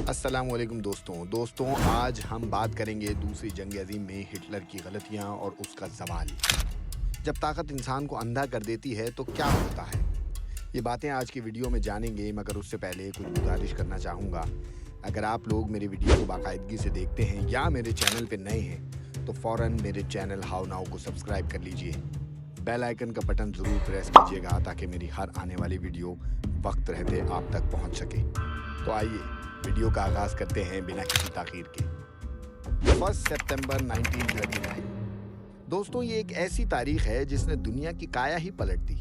अस्सलाम वालेकुम दोस्तों आज हम बात करेंगे दूसरी जंग अजीम में हिटलर की गलतियां और उसका ज़वाल। जब ताकत इंसान को अंधा कर देती है तो क्या होता है, ये बातें आज की वीडियो में जानेंगे। मगर उससे पहले कुछ गुजारिश करना चाहूँगा, अगर आप लोग मेरे वीडियो को बाकायदगी से देखते हैं या मेरे चैनल पर नए हैं तो फ़ौरन मेरे चैनल हाउ नाउ को सब्सक्राइब कर लीजिए। बेल आइकन का बटन ज़रूर प्रेस कीजिएगा ताकि मेरी हर आने वाली वीडियो वक्त रहते आप तक पहुँच सके। तो आइए वीडियो का आगाज करते हैं बिना किसी ताखीर के। 1 सितंबर 1939। दोस्तों, ये एक ऐसी तारीख है जिसने दुनिया की काया ही पलट दी।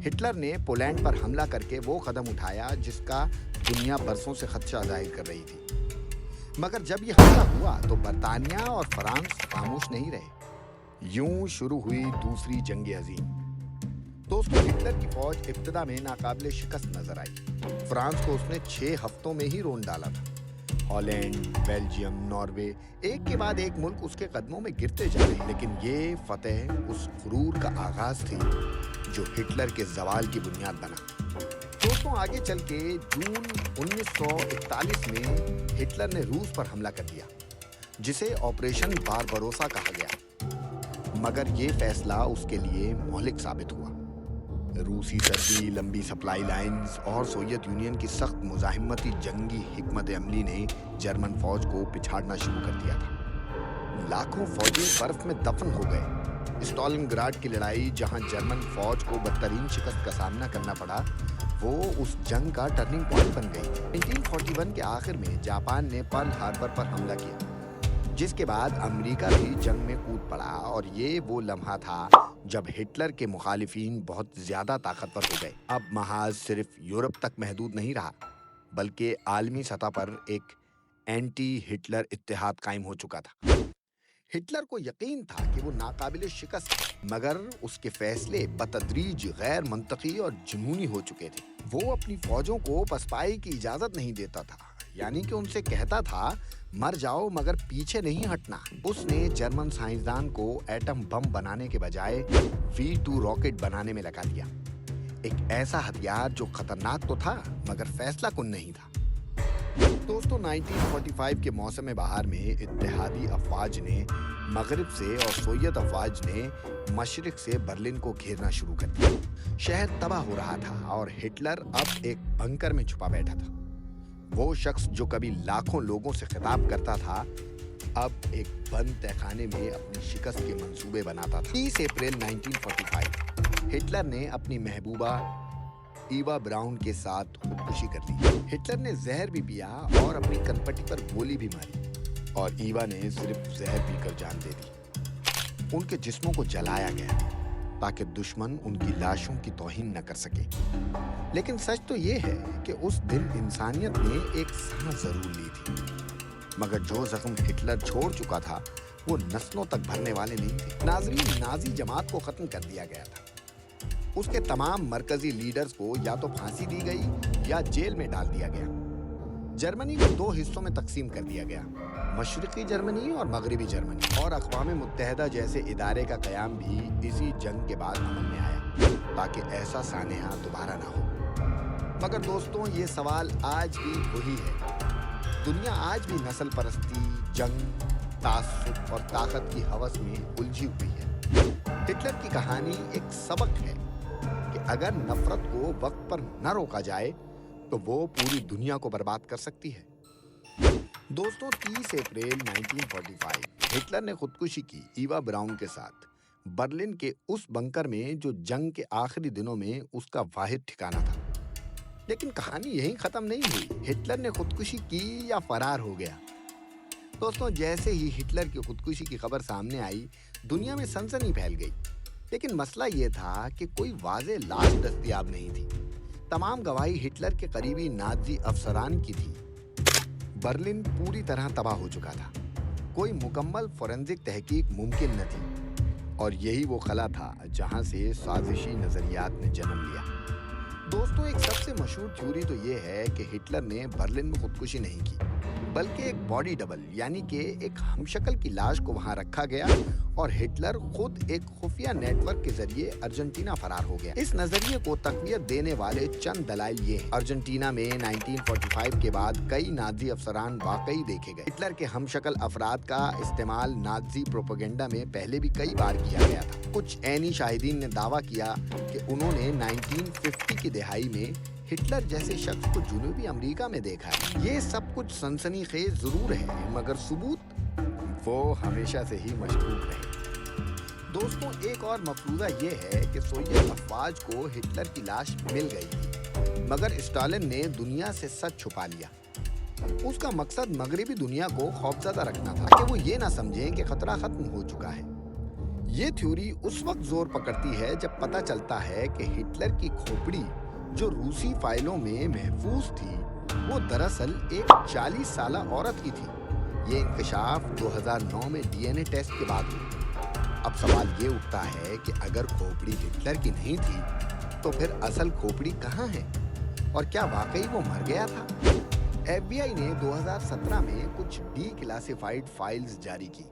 हिटलर ने पोलैंड पर हमला करके वो कदम उठाया जिसका दुनिया बरसों से खदशा जाहिर कर रही थी। मगर जब ये हमला हुआ तो बरतानिया और फ्रांस खामोश नहीं रहे। यूं शुरू हुई दूसरी जंग अजीम। दोस्तों, हिटलर की फौज इब्तिदा में नाकाबिले शिकस्त नजर आई। फ्रांस को उसने 6 हफ्तों में ही रोन डाला था। हॉलैंड, बेल्जियम, नॉर्वे, एक के बाद एक मुल्क उसके कदमों में गिरते जा रहे। लेकिन ये फतेह उस गुरूर का आगाज थी जो हिटलर के ज़वाल की बुनियाद बना। दोस्तों, आगे चल के जून 1941 में हिटलर ने रूस पर हमला कर दिया, जिसे ऑपरेशन बारबरोसा कहा गया। मगर ये फैसला उसके लिए मौलिक साबित हुआ। रूसी सर्दी, लंबी सप्लाई लाइंस और सोवियत यूनियन की सख्त मुजाहिमती जंगी हिकमत अमली ने जर्मन फौज को पिछाड़ना शुरू कर दिया था। लाखों फौजी बर्फ में दफन हो गए। स्टालिनग्राड की लड़ाई, जहां जर्मन फौज को बदतरीन शिकस्त का सामना करना पड़ा, वो उस जंग का टर्निंग पॉइंट बन गई। 1941 के आखिर में जापान ने पर्ल हार्बर पर हमला किया, जिसके बाद अमेरिका भी जंग में कूद पड़ा। और ये वो लम्हा था जब हिटलर के मुखालिफिन बहुत ज्यादा ताकतवर हो गए। अब महाज सिर्फ यूरोप तक महदूद नहीं रहा, बल्कि आलमी सतह पर एक एंटी हिटलर इत्तेहाद कायम हो चुका था। हिटलर को यकीन था कि वो नाकाबिले शिकस्त है, मगर उसके फैसले बतदरीज गैर मंतकी और जुनूनी हो चुके थे। वो अपनी फौजों को पसपाई की इजाजत नहीं देता था, यानी कि उनसे कहता था मर जाओ मगर पीछे नहीं हटना। उसने जर्मन साइंसदान को एटम बम बनाने के बजाय V2 रॉकेट बनाने में लगा दिया। एक ऐसा हथियार जो खतरनाक तो था मगर फैसला कुन नहीं था। दोस्तों, 1945 के मौसम बहार में इत्तेहादी अफवाज ने मगरिब से और सोवियत अफवाज ने मशरिक से बर्लिन को घेरना शुरू कर दिया। शहर तबाह हो रहा था और हिटलर अब एक बंकर में छुपा बैठा था। वो शख्स जो कभी लाखों लोगों से खिताब करता था, अब एक बंद तहखाने में अपनी शिकस्त के मंसूबे बनाता था। 30 अप्रैल 1945 हिटलर ने अपनी महबूबा ईवा ब्राउन के साथ खुदकुशी कर ली। हिटलर ने जहर भी पिया और अपनी कनपट्टी पर गोली भी मारी, और ईवा ने सिर्फ जहर पीकर जान दे दी। उनके जिस्मों को जलाया गया ताकि दुश्मन उनकी लाशों की तौहीन न कर सके। लेकिन सच तो ये है कि उस दिन इंसानियत ने एक सांस जरूर ली थी, मगर जो जख्म हिटलर छोड़ चुका था वो नस्लों तक भरने वाले नहीं थे। नाज़रीन, नाजी जमात को खत्म कर दिया गया था। उसके तमाम मरकजी लीडर्स को या तो फांसी दी गई या जेल में डाल दिया गया। जर्मनी को 2 हिस्सों में तकसीम कर दिया गया, मशरिकी जर्मनी और मगरिबी जर्मनी। और अक़वाम मुत्तहिदा जैसे इदारे का क़याम भी इसी जंग के बाद अमल में आया ताकि ऐसा सानेहा दोबारा ना हो। मगर दोस्तों, ये सवाल आज भी वही है। दुनिया आज भी नस्ल परस्ती, जंग, तासुब और ताकत की हवस में उलझी हुई है। हिटलर की कहानी एक सबक है कि अगर नफरत को वक्त पर न रोका जाए तो वो पूरी दुनिया को बर्बाद कर सकती है। दोस्तों, 30 अप्रैल 1945 हिटलर ने खुदकुशी की ईवा ब्राउन के साथ, बर्लिन के उस बंकर में जो जंग के आखिरी दिनों में उसका वाहिद ठिकाना था। लेकिन कहानी यहीं खत्म नहीं हुई। हिटलर ने खुदकुशी की या फरार हो गया। दोस्तों, जैसे ही हिटलर की खुदकुशी की खबर सामने आई, दुनिया में सनसनी फैल गई। लेकिन मसला ये था कि कोई वाज़े लाश दस्तयाब नहीं थी। तमाम गवाही हिटलर के करीबी नाज़ी अफसरान की थी। बर्लिन पूरी तरह तबाह हो चुका था। कोई मुकम्मल फोरेंसिक तहकीक मुमकिन न थी, और यही वो खला था जहां से साजिशी नजरियात ने जन्म लिया। दोस्तों, एक सबसे मशहूर थ्योरी तो ये है कि हिटलर ने बर्लिन में खुदकुशी नहीं की, बल्कि एक बॉडी डबल यानी कि एक हमशक्ल की लाश को वहां रखा गया और हिटलर खुद एक खुफिया नेटवर्क के जरिए अर्जेंटीना फरार हो गया। इस नजरिए को तकवीत देने वाले चंद दलाइल ये हैं। अर्जेंटीना में 1945 के बाद कई नाजी अफसरान वाकई देखे गए। हिटलर के हमशक्ल अफराद का इस्तेमाल नाजी प्रोपेगेंडा में पहले भी कई बार किया गया था। कुछ ऐनी शाहिदीन ने दावा किया कि उन्होंने 1950 की दिहाई में हिटलर जैसे शख्स को जनूबी अमेरिका में देखा है। ये सब कुछ सनसनीखेज जरूर है, मगर सबूत वो हमेशा से ही मशकूक रहे। दोस्तों, एक और मफरूज़ा ये है कि सोवियत अफवाज को हिटलर की लाश मिल गई थी, मगर स्टालिन ने दुनिया से सच छुपा लिया। उसका मकसद मगरबी दुनिया को खौफजदा रखना था कि वो ये ना समझें कि खतरा खत्म हो चुका है। ये थ्योरी उस वक्त जोर पकड़ती है जब पता चलता है कि हिटलर की खोपड़ी जो रूसी फाइलों में महफूज थी वो दरअसल एक 40 साला औरत की थी। ये इंकशाफ 2009 में डीएनए टेस्ट के बाद हुआ। अब सवाल ये उठता है कि अगर खोपड़ी हिटलर की नहीं थी तो फिर असल खोपड़ी कहाँ है और क्या वाकई वो मर गया था? एफबीआई ने 2017 में कुछ डीक्लासिफाइड फाइल्स जारी की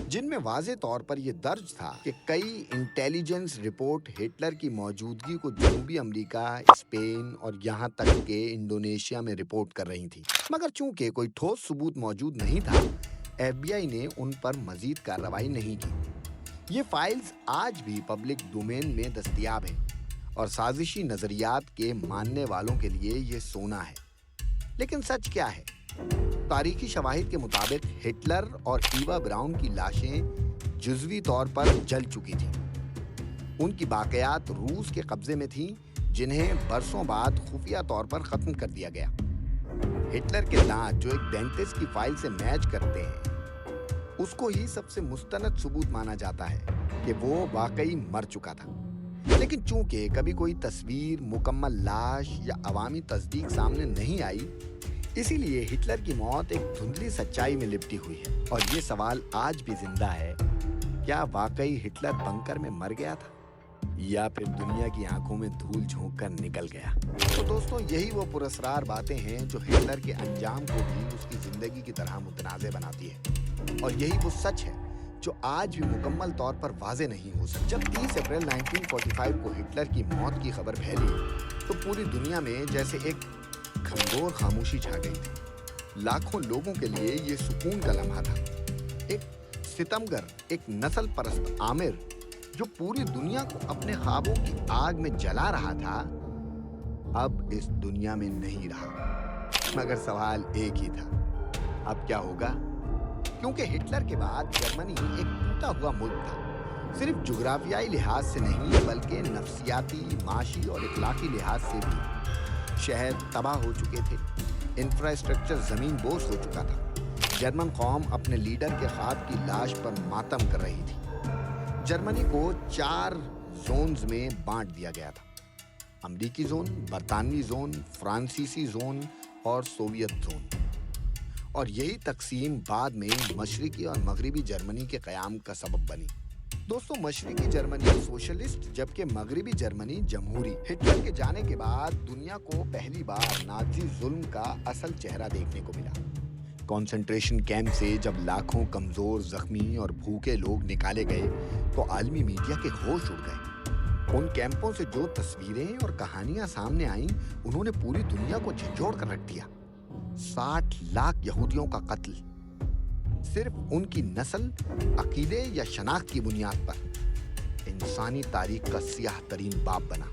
जिनमें वाज़े तौर पर यह दर्ज था कि कई इंटेलिजेंस रिपोर्ट हिटलर की मौजूदगी को जनूबी अमेरिका, स्पेन और यहाँ तक के इंडोनेशिया में रिपोर्ट कर रही थी। मगर चूंकि कोई ठोस सबूत मौजूद नहीं था, एफबीआई ने उन पर मजीद कार्रवाई नहीं की। ये फाइल्स आज भी पब्लिक डोमेन में दस्तयाब हैं और साजिशी नजरियात के मानने वालों के लिए ये सोना है। लेकिन सच क्या है? तारीखी शवाहिद के मुताबिक हिटलर और ईवा ब्राउन की लाशें जुज़वी तौर पर जल चुकी थीं। उनकी बाक़ियात रूस के कब्जे में थीं, जिन्हें बरसों बाद खुफिया तौर पर ख़त्म कर दिया गया। हिटलर के दांत जो एक डेंटिस्ट की फाइल से मैच करते हैं, उसको ही सबसे मुस्तनद सबूत माना जाता है कि वो वाकई मर चुका था। लेकिन चूंकि कभी कोई तस्वीर, मुकम्मल लाश या अवामी तस्दीक सामने नहीं आई, इसीलिए हिटलर की मौत एक धुंधली सच्चाई में लिपटी हुई है। और ये सवाल आज भी जिंदा है, क्या वाकई हिटलर बंकर में मर गया था या फिर दुनिया की आंखों में धूल झोंक कर निकल गया? तो दोस्तों, यही वो पुरस्कार बातें हैं जो हिटलर के अंजाम को भी उसकी जिंदगी की तरह मुतनाज़े बनाती है। और यही वो सच है जो आज भी मुकम्मल तौर पर वाज़े नहीं हो सकती। जब 30 अप्रैल 1945 को हिटलर की मौत की खबर फैली तो पूरी दुनिया में जैसे एक घनघोर खामोशी छा गई थी। लाखों लोगों के लिए ये सुकून का लम्हा था। एक सितमगर, एक नस्ल परस्त आमिर जो पूरी दुनिया को अपने ख्वाबों की आग में जला रहा था, अब इस दुनिया में नहीं रहा। मगर सवाल एक ही था, अब क्या होगा? क्योंकि हिटलर के बाद जर्मनी एक टूटा हुआ मुल्क था। सिर्फ जुग्राफियाई लिहाज से नहीं, बल्कि नफ्सियाती, माशी और इखलाकी लिहाज से भी। शहर तबाह हो चुके थे, इंफ्रास्ट्रक्चर जमीन बोस हो चुका था। जर्मन कौम अपने लीडर के ख्वाब की लाश पर मातम कर रही थी। जर्मनी को 4 जोन्स में बांट दिया गया था: अमरीकी जोन, बरतानवी जोन, फ्रांसीसी जोन और सोवियत जोन। और यही तकसीम बाद में मशरिकी और मगरिबी जर्मनी के क़याम का सबब बनी। दोस्तों, मशरिकी जर्मनी सोशलिस्ट जबकि मगरिबी जर्मनी जमहूरी। हिटलर के जाने के बाद दुनिया को पहली बार नाजी जुल्म का असल चेहरा देखने को मिला। कॉन्सेंट्रेशन कैंप से जब लाखों कमजोर, जख्मी और भूखे लोग निकाले गए तो आलमी मीडिया के होश उड़ गए। उन कैंपों से जो तस्वीरें और कहानियां सामने आईं, उन्होंने पूरी दुनिया को झंझोड़ कर रख दिया। 60 लाख यहूदियों का कत्ल सिर्फ उनकी नस्ल, अकीदे या शनाख्त की बुनियाद पर इंसानी तारीख का सियाह तरीन बाब बना।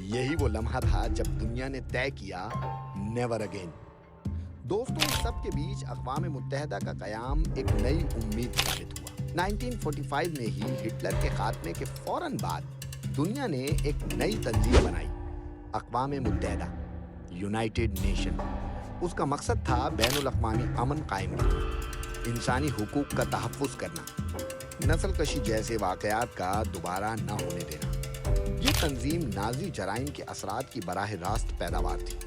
यही वो लम्हा था जब दुनिया ने तय किया, नेवर अगेन। दोस्तों, सब के बीच अक़वाम मुत्तहिदा का क़याम एक नई उम्मीद साबित हुआ। 1945 में ही हिटलर के खात्मे के फौरन बाद दुनिया ने एक नई तंजीम बनाई, अक़वाम मुत्तहिदा, यूनाइटेड नेशन। उसका मकसद था बैनुल अक़वामी अमन कायम करना, इंसानी हुकूक का तहफ़्फ़ुज़ करना, नस्ल कशी जैसे वाक़यात का दोबारा न होने देना। ये तंजीम नाजी जराइम के असरात की बराह रास्त पैदावार थी।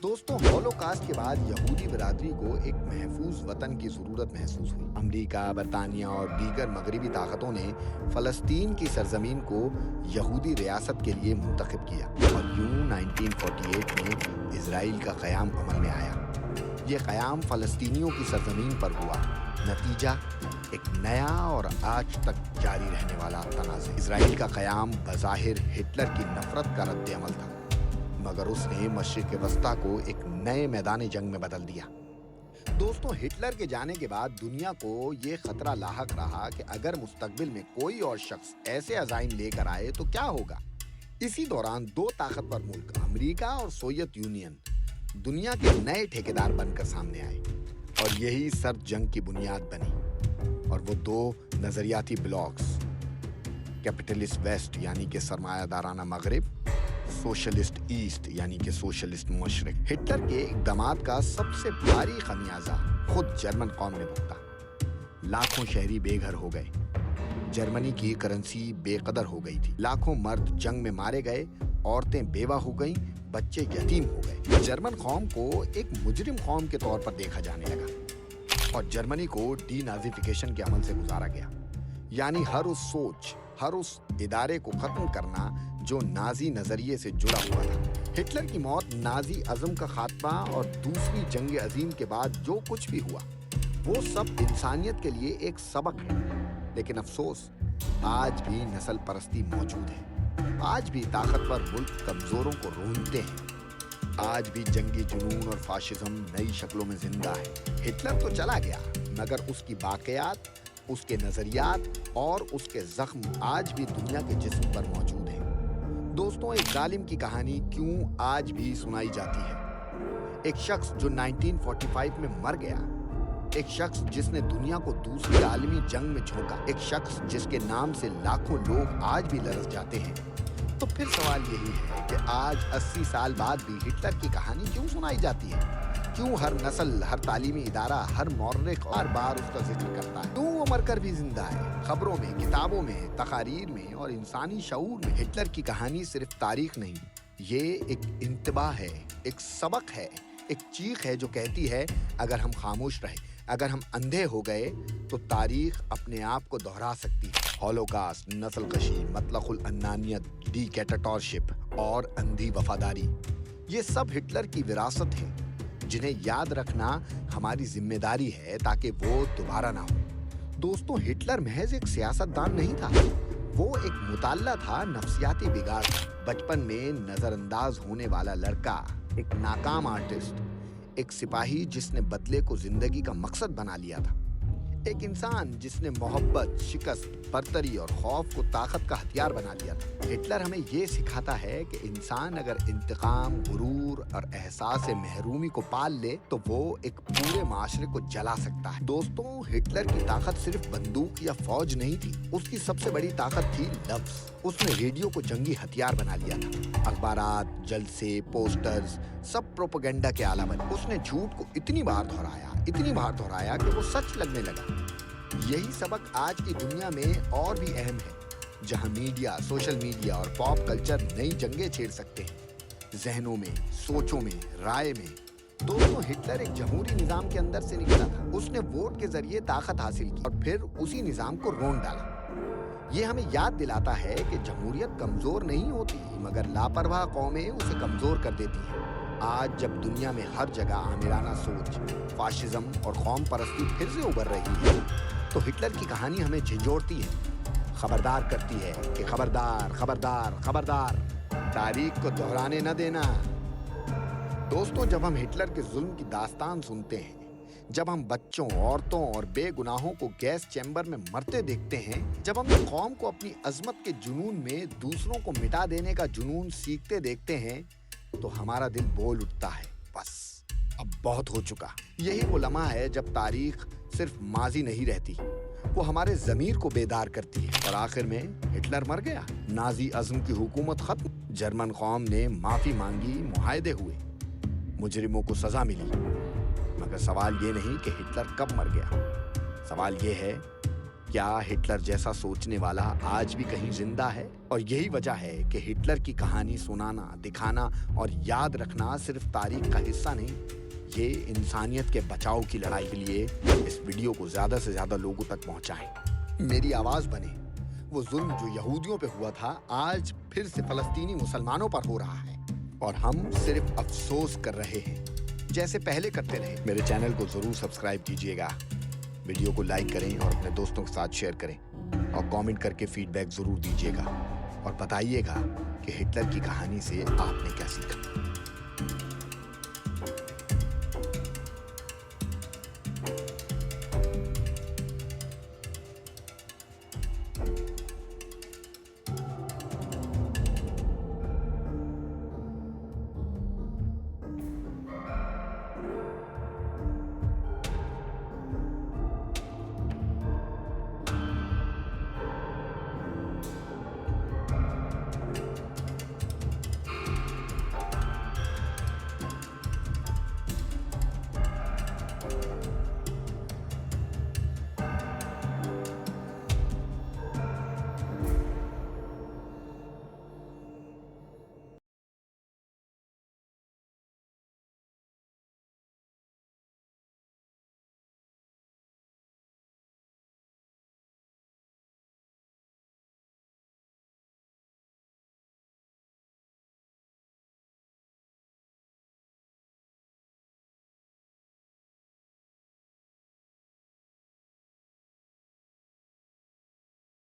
दोस्तों, होलोकास्ट के बाद यहूदी बिरादरी को एक महफूज वतन की ज़रूरत महसूस हुई। अमरीका, बरतानिया और दीगर मगरबी ताकतों ने फ़लस्तीन की सरजमीन को यहूदी रियासत के लिए मुंतखब किया और यूं 1948 में इजराइल का क़याम अमल में आया। ये क़याम फ़लस्तीनियों की सरज़मीन पर हुआ। नतीजा एक नया और आज तक जारी रहने वाला तनाज़े। इजराइल का क़याम बज़ाहिर हिटलर की नफ़रत का रद्द-ए-अमल था, मगर उसने मशरिक़ वस्ता को एक नए मैदान जंग में बदल दिया। दोस्तों, हिटलर के जाने के बाद दुनिया को ये खतरा लाहक रहा कि अगर मुस्तकबिल में कोई और शख्स ऐसे अज़ाइम लेकर आए तो क्या होगा। इसी दौरान दो ताकतवर मुल्क अमेरिका और सोवियत यूनियन दुनिया के नए ठेकेदार बनकर सामने आए और यही सर्द जंग की बुनियाद बनी। और वो दो नजरियाती ब्लॉक्स, कैपिटलिस्ट वेस्ट यानी कि सरमायादाराना मगरिब, सोशलिस्ट ईस्ट यानी कि सोशलिस्ट मशरिक। हिटलर के इक़दामात का सबसे भारी खमियाजा खुद जर्मन कौम ने भुगता। लाखों शहरी बेघर हो गए, जर्मनी की करेंसी बेकदर हो गई थी, लाखों मर्द जंग में मारे गए, औरतें बेवा हो गईं, बच्चे यतीम हो गए। जर्मन कौम को एक मुजरिम कौम के तौर पर देखा जाने लगा और जर्मनी को डीनाज़िफिकेशन के अमल से गुजारा गया, यानी हर उस सोच, हर उस इदारे को खत्म करना जो नाजी नजरिए से जुड़ा हुआ था। हिटलर की मौत, नाजी अज़म का खात्मा और दूसरी जंग अजीम के बाद जो कुछ भी हुआ वो सब इंसानियत के लिए एक सबक है। लेकिन अफसोस, आज भी नस्ल परस्ती मौजूद है। आज भी ताकतवर मुल्क कमजोरों को रोनते हैं। आज भी जंगी जुनून और फाशिज्म नई शक्लों में जिंदा है। हिटलर तो चला गया, मगर उसकी बाक़ियात, उसके नजरियात और उसके जख्म आज भी दुनिया के जिस्म पर मौजूद हैं। दोस्तों, एक जालिम की कहानी क्यों आज भी सुनाई जाती है? एक शख्स जो 1945 में मर गया, एक शख्स जिसने दुनिया को दूसरी आलमी जंग में झोंका, एक शख्स जिसके नाम से लाखों लोग आज भी लरज़ जाते हैं। तो फिर सवाल यही है कि आज 80 साल बाद भी हिटलर की कहानी क्यों सुनाई जाती है? क्यों हर नस्ल, हर तालीमी इदारा, हर मौर्रिख हर बार उसका जिक्र करता है? क्यों वो मरकर भी जिंदा है? खबरों में, किताबों में, तकारीर में और इंसानी शऊर में हिटलर की कहानी सिर्फ तारीख नहीं, ये एक इंतबाह है, एक सबक है, एक चीख है जो कहती है अगर हम खामोश रहे, अगर हम अंधे हो गए तो तारीख अपने आप को दोहरा सकती है। हॉलोकास्ट, नस्ल कशी, मतलकुल अन्नानियत, डिक्टेटरशिप और अंधी वफादारी, ये सब हिटलर की विरासत है जिन्हें याद रखना हमारी जिम्मेदारी है ताकि वो दोबारा ना हो। दोस्तों, हिटलर महज एक सियासतदान नहीं था, वो एक मुताल्ला था, नफ्सियाती बिगाड़। बचपन में नजरअंदाज होने वाला लड़का, एक नाकाम आर्टिस्ट, एक सिपाही जिसने बदले को जिंदगी का मकसद बना लिया था, एक इंसान जिसने मोहब्बत, शिकस्त, बर्तरी और खौफ को ताकत का हथियार बना लिया था। हिटलर हमें ये सिखाता है कि इंसान अगर इंतकाम, गुरूर और एहसास महरूमी को पाल ले तो वो एक पूरे माशरे को जला सकता है। दोस्तों, हिटलर की ताकत सिर्फ बंदूक या फौज नहीं थी, उसकी सबसे बड़ी ताकत थी लफ्ज। उसने रेडियो को जंगी हथियार बना लिया था। अखबारात, जलसे, पोस्टर्स सब प्रोपेगेंडा के आला बने। उसने झूठ को इतनी बार दोहराया कि वो सच लगने लगा। यही सबक आज की दुनिया में और भी अहम है, जहां मीडिया, सोशल मीडिया और पॉप कल्चर नई जंगें छेड़ सकते हैं, जहनों में, सोचों में, राय में। दोस्तों, हिटलर एक जमहूरी निजाम के अंदर से निकला था। उसने वोट के जरिए ताकत हासिल की और फिर उसी निजाम को रोन डाला। ये हमें याद दिलाता है कि जमहूरियत कमजोर नहीं होती, मगर लापरवाह कौमें उसे कमजोर कर देती हैं। आज जब दुनिया में हर जगह आमिराना सोच, फाशिज्म और कौम परस्ती फिर से उभर रही है, तो हिटलर की कहानी हमें झिझोड़ती है, खबरदार करती है कि खबरदार, खबरदार, खबरदार, तारीख को दोहराने न देना। दोस्तों, जब हम हिटलर के जुल्म की दास्तान सुनते हैं, जब हम बच्चों, औरतों और बेगुनाहों को गैस चैम्बर में मरते देखते हैं, जब हम कौम को अपनी अजमत के जुनून में दूसरों को मिटा देने का जुनून सीखते देखते हैं, तो हमारा दिल बोल उठता है, बस अब बहुत हो चुका। यही वो लम्हा है जब तारीख सिर्फ माजी नहीं रहती, वो हमारे ज़मीर को बेदार करती है। और आखिर में हिटलर मर गया, नाजी अज़्म की हुकूमत खत्म, जर्मन कौम ने माफ़ी मांगी, मुआहदे हुए, मुजरिमों को सज़ा मिली। मगर सवाल ये नहीं कि हिटलर कब मर गया, सवाल ये है क्या हिटलर जैसा सोचने वाला आज भी कहीं जिंदा है? और यही वजह है कि हिटलर की कहानी सुनाना, दिखाना और याद रखना सिर्फ तारीख का हिस्सा नहीं, ये इंसानियत के बचाव की लड़ाई के लिए इस वीडियो को ज्यादा से ज्यादा लोगों तक पहुंचाएं। मेरी आवाज बने। वो जुल्म जो यहूदियों पे हुआ था आज फिर से फलस्तीनी मुसलमानों पर हो रहा है और हम सिर्फ अफसोस कर रहे हैं। जैसे पहले करते रहे। मेरे चैनल को जरूर सब्सक्राइब कीजिएगा, वीडियो को लाइक करें और अपने दोस्तों के साथ शेयर करें और कमेंट करके फीडबैक जरूर दीजिएगा और बताइएगा कि हिटलर की कहानी से आपने क्या सीखा।